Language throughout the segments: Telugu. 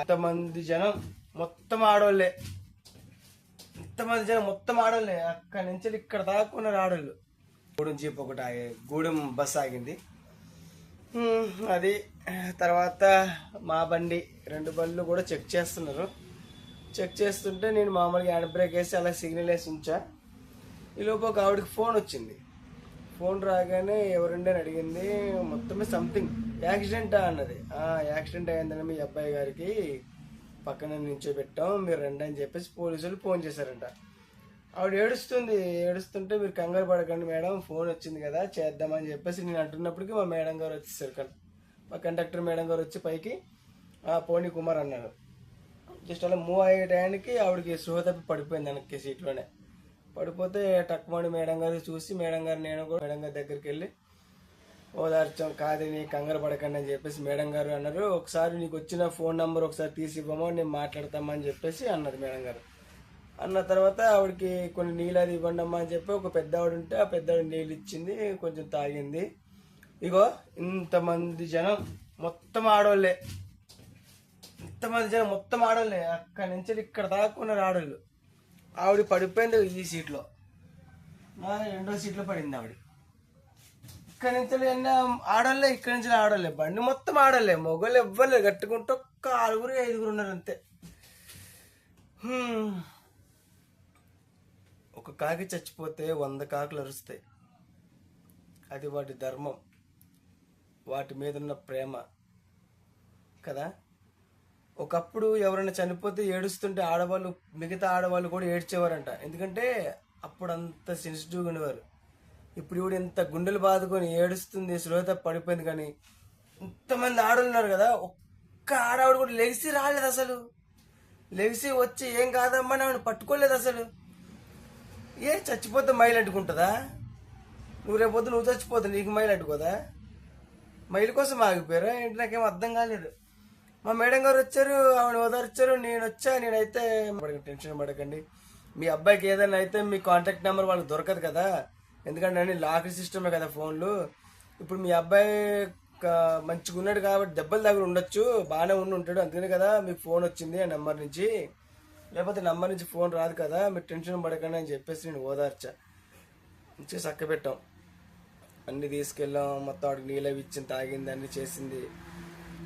ఇంతమంది జనం మొత్తం ఆడోళ్ళే, ఇంతమంది జనం మొత్తం ఆడోళ్ళే. అక్కడి నుంచి ఇక్కడ దాక్కున్నారు ఆడోళ్ళు. గూడెం జీప్ ఒకటి గూడెం బస్ ఆగింది. అది తర్వాత మా బండి 2 బండ్లు కూడా చెక్ చేస్తున్నారు. చెక్ చేస్తుంటే నేను మామూలుగా హ్యాండ్ బ్రేక్ వేసి అలా సిగ్నల్ వేసి ఉంచా. ఈలోపు ఒక ఆవిడకి ఫోన్ వచ్చింది. ఫోన్ రాగానే ఎవరండి అని అడిగింది. మొత్తమే సంథింగ్ యాక్సిడెంటా అన్నది. యాక్సిడెంట్ అయ్యిందని మీ అబ్బాయి గారికి పక్కన నించోబెట్టాం, మీరు రండి అని చెప్పేసి పోలీసులు ఫోన్ చేశారంట. ఆవిడ ఏడుస్తుంటే మీరు కంగారు పడకండి మేడం, ఫోన్ వచ్చింది కదా చేద్దామని చెప్పేసి నేను అంటున్నప్పటికీ మా మేడం గారు వచ్చేసారు. మా కండక్టర్ మేడం గారు వచ్చి పైకి పోనీ కుమార్ అన్నారు. జస్ట్ అలా మూవ్ అయ్యే టైంకి ఆవిడకి స్పృహ తప్పి పడిపోయింది వెనక్కి సీట్లోనే. పడిపోతే టక్మని మేడం గారు చూసి మేడం గారు నేను కూడా మేడం గారి దగ్గరికి వెళ్ళి ఓదార్చాం. కాదు నీ కంగారు పడకండి అని చెప్పేసి మేడం గారు అన్నారు. ఒకసారి నీకు వచ్చిన ఫోన్ నెంబర్ ఒకసారి తీసి ఇవ్వమో నేను మాట్లాడతామని చెప్పేసి అన్నారు మేడం గారు. అన్న తర్వాత ఆవిడకి కొన్ని నీళ్ళు అది ఇవ్వండి అమ్మా అని చెప్పి ఒక పెద్ద ఆవిడ ఉంటే ఆ పెద్ద ఆవిడ నీళ్ళు ఇచ్చింది, కొంచెం తాగింది. ఇగో ఇంతమంది జనం మొత్తం ఆడోళ్ళే, ఇంతమంది జనం మొత్తం ఆడోళ్ళే. అక్కడి నుంచి ఇక్కడ దాక్కున్నారు ఆడోళ్ళు. ఆవిడ పడిపోయింది ఈ సీట్లో, 2వ సీట్లో పడింది ఆవిడ. ఇక్కడి నుంచి ఆడోళ్ళే, ఇక్కడి నుంచి ఆడోళ్ళే, బండి మొత్తం ఆడోళ్ళే. మొగోళ్ళు ఎవ్వరు కట్టుకుంటే ఒక్క 6-5 ఉన్నారు అంతే. ఒక కాకి చచ్చిపోతే 100 కాకులు అరుస్తాయి. అది వాటి ధర్మం, వాటి మీద ఉన్న ప్రేమ కదా. ఒకప్పుడు ఎవరైనా చనిపోతే ఏడుస్తుంటే ఆడవాళ్ళు, మిగతా ఆడవాళ్ళు కూడా ఏడ్చేవారంట. ఎందుకంటే అప్పుడు అంత సెన్సిటివ్గా ఉండేవారు. ఇప్పుడు ఇవిడ ఇంత గుండెలు బాదుకొని ఏడుస్తుంది, శ్రోత పడిపోయింది. కానీ ఇంతమంది ఆడవాళ్ళు ఉన్నారు కదా, ఒక్క ఆడవాడు కూడా లెగిసి రాలేదు అసలు. లెగిసి వచ్చి ఏం కాదమ్మా ఆవిడ పట్టుకోలేదు అసలు. చచ్చిపోతే మైలు అంటుకుంటుందా? నువ్వు రేపొద్దు నువ్వు చచ్చిపోతా నీకు మైలు అంటుకోదా? మైలు కోసం ఆగిపోయారా ఏంటి? నాకేం అర్థం కాలేదు. మా మేడం గారు వచ్చారు, ఆవిడ ఓదార్చారు, నేనైతే టెన్షన్ పడకండి, మీ అబ్బాయికి ఏదైనా అయితే మీ కాంటాక్ట్ నెంబర్ వాళ్ళకి దొరకదు కదా, ఎందుకంటే అన్ని లాక్ సిస్టమే కదా ఫోన్లు. ఇప్పుడు మీ అబ్బాయి మంచిగా ఉన్నాడు కాబట్టి దెబ్బల దగ్గర ఉండొచ్చు, బాగానే ఉంటాడు, అందుకనే కదా మీకు ఫోన్ వచ్చింది ఆ నెంబర్ నుంచి, లేకపోతే నెంబర్ నుంచి ఫోన్ రాదు కదా, మీరు టెన్షన్ పడకండి అని చెప్పేసి నేను ఓదార్చా. మంచిగా చక్క పెట్టాం, అన్నీ తీసుకెళ్ళాం, మొత్తం ఆడికి నీళ్ళు ఇచ్చింది, తాగింది, అన్నీ చేసింది.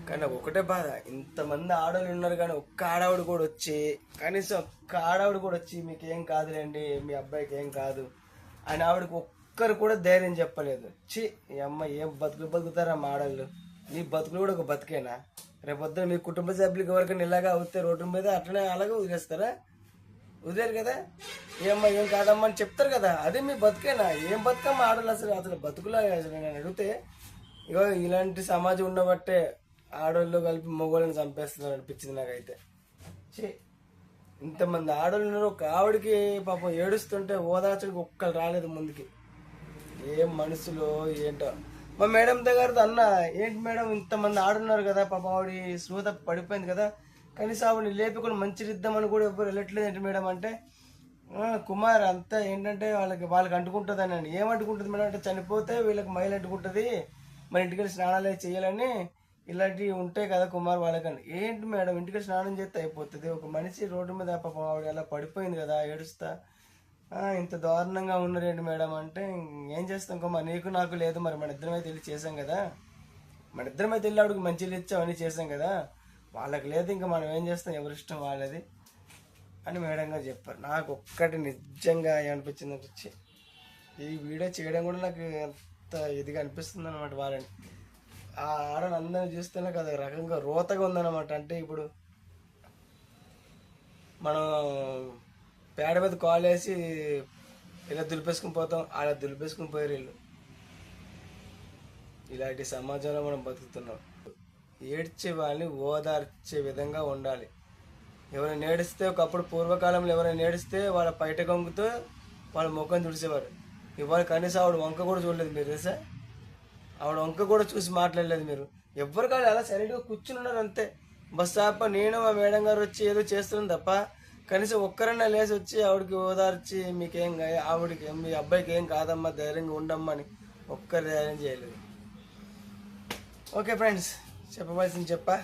కానీ ఒకటే బాధ, ఇంతమంది ఆడవాళ్ళు ఉన్నారు కానీ ఒక్క ఆడవాడు కూడా వచ్చి, కనీసం ఒక్క ఆడవాడు కూడా వచ్చి మీకేం కాదులేండి, మీ అబ్బాయికి ఏం కాదు అని ఆవిడకి ఒక్కరు కూడా ధైర్యం చెప్పలేదు. ఈ అమ్మ ఏం బతుకులు బతుకుతారా మా ఆడవాళ్ళు? నీ బతుకులు కూడా ఒక బతికేనా? రేపొద్దున మీ కుటుంబ సభ్యులకి ఎవరికైనా ఇలాగా అవుతే రోడ్డు మీద అట్లనే అలాగే వదిలేస్తారా? వదిలేరు కదా. ఏమ్మా ఏం కాదమ్మా అని చెప్తారు కదా, అదే మీ బతుకేనా? ఏం బతుకమ్మా ఆడవాళ్ళు అసలు బతుకులా? అసలు నేను అడిగితే ఇగో ఇలాంటి సమాజం ఉండబట్టే ఆడవాళ్ళు కలిపి మగవాళ్ళని చంపేస్తున్నారు అనిపించింది నాకైతే. ఇంతమంది ఆడవాళ్ళు ఉన్నారు, ఒక ఆవిడకి పాపం ఏడుస్తుంటే ఓదార్చడానికి ఒక్కరు రాలేదు ముందుకి. ఏం మనుషులు ఏంటో. మా మేడం దగ్గరతో అన్న, ఏంటి మేడం ఇంతమంది ఆడున్నారు కదా, పాపం ఆవిడ స్పృహ పడిపోయింది కదా, కనీసం ఆవిడని లేపుకొని మంచిరిద్దామని కూడా ఎవ్వరు వెళ్ళట్లేదు ఏంటి మేడం అంటే, కుమార్ అంతా ఏంటంటే వాళ్ళకి అంటుకుంటుంది అని. ఏమంటుకుంటుంది మేడం అంటే, చనిపోతే వీళ్ళకి మైలు అంటుకుంటుంది, మన ఇంటికి స్నానాలు చేయాలని ఇలాంటివి ఉంటాయి కదా కుమార్ వాళ్ళకని. ఏంటి మేడం ఇంటికి స్నానం చేస్తే అయిపోతుంది, ఒక మనిషి రోడ్డు మీద పాపం ఆవిడ అలా పడిపోయింది కదా ఏడుస్తా, ఇంత దారుణంగా ఉన్నారేంటి మేడం అంటే, ఏం చేస్తాం కుమార్, నీకు నాకు లేదు, మరి మన ఇద్దరమైతే వెళ్ళి చేసాం కదా, మన ఇద్దరమైతే వెళ్ళి ఆవిడకి మంచిగా ఇచ్చాం అవన్నీ చేసాం కదా, వాళ్ళకి లేదు, ఇంకా మనం ఏం చేస్తాం, ఎవరిష్టం వాళ్ళది అని మేడం గారు చెప్పారు. నాకు ఒక్కటి నిజంగా ఏమనిపించింది వచ్చి, ఈ వీడియో చేయడం కూడా నాకు ఎంత ఇదిగా అనిపిస్తుంది అనమాట. వాళ్ళని ఆ ఆడని అందరిని చూస్తే నాకు అది రకంగా రోతగా ఉందన్నమాట. అంటే ఇప్పుడు మనం పేడ మీద కాలు వేసి ఇలా దులిపేసుకుని పోతాం, అలా దులిపేసుకుని పోయారు వీళ్ళు. ఇలాంటి సమాజంలో మనం బతుకుతున్నాం. ఏడ్చే వాళ్ళని ఓదార్చే విధంగా ఉండాలి. ఎవరైనా నేడిస్తే, ఒకప్పుడు పూర్వకాలంలో ఎవరైనా నేడిస్తే వాళ్ళ పైట గొంగుతో వాళ్ళ ముఖం తుడిసేవారు. ఇవాళ కనీసం ఆవిడ వంక కూడా చూడలేదు మీరు తెలుసా, ఆవిడ వంక కూడా చూసి మాట్లాడలేదు మీరు. ఎవ్వరు కాదు అలా సైలెంట్గా కూర్చుని ఉన్నారు అంతే. బస్ ఆప నేను మా మేడం గారు వచ్చి ఏదో చేస్తున్నాను తప్ప కనీసం ఒక్కరన్నా లేచి వచ్చి ఆవిడకి ఓదార్చి మీకేం ఆవిడకి మీ అబ్బాయికి ఏం కాదమ్మా ధైర్యంగా ఉండమ్మా అని ఒక్కరు ధైర్యం చేయలేదు. ఓకే ఫ్రెండ్స్, చెప్పవలసింది చెప్పా.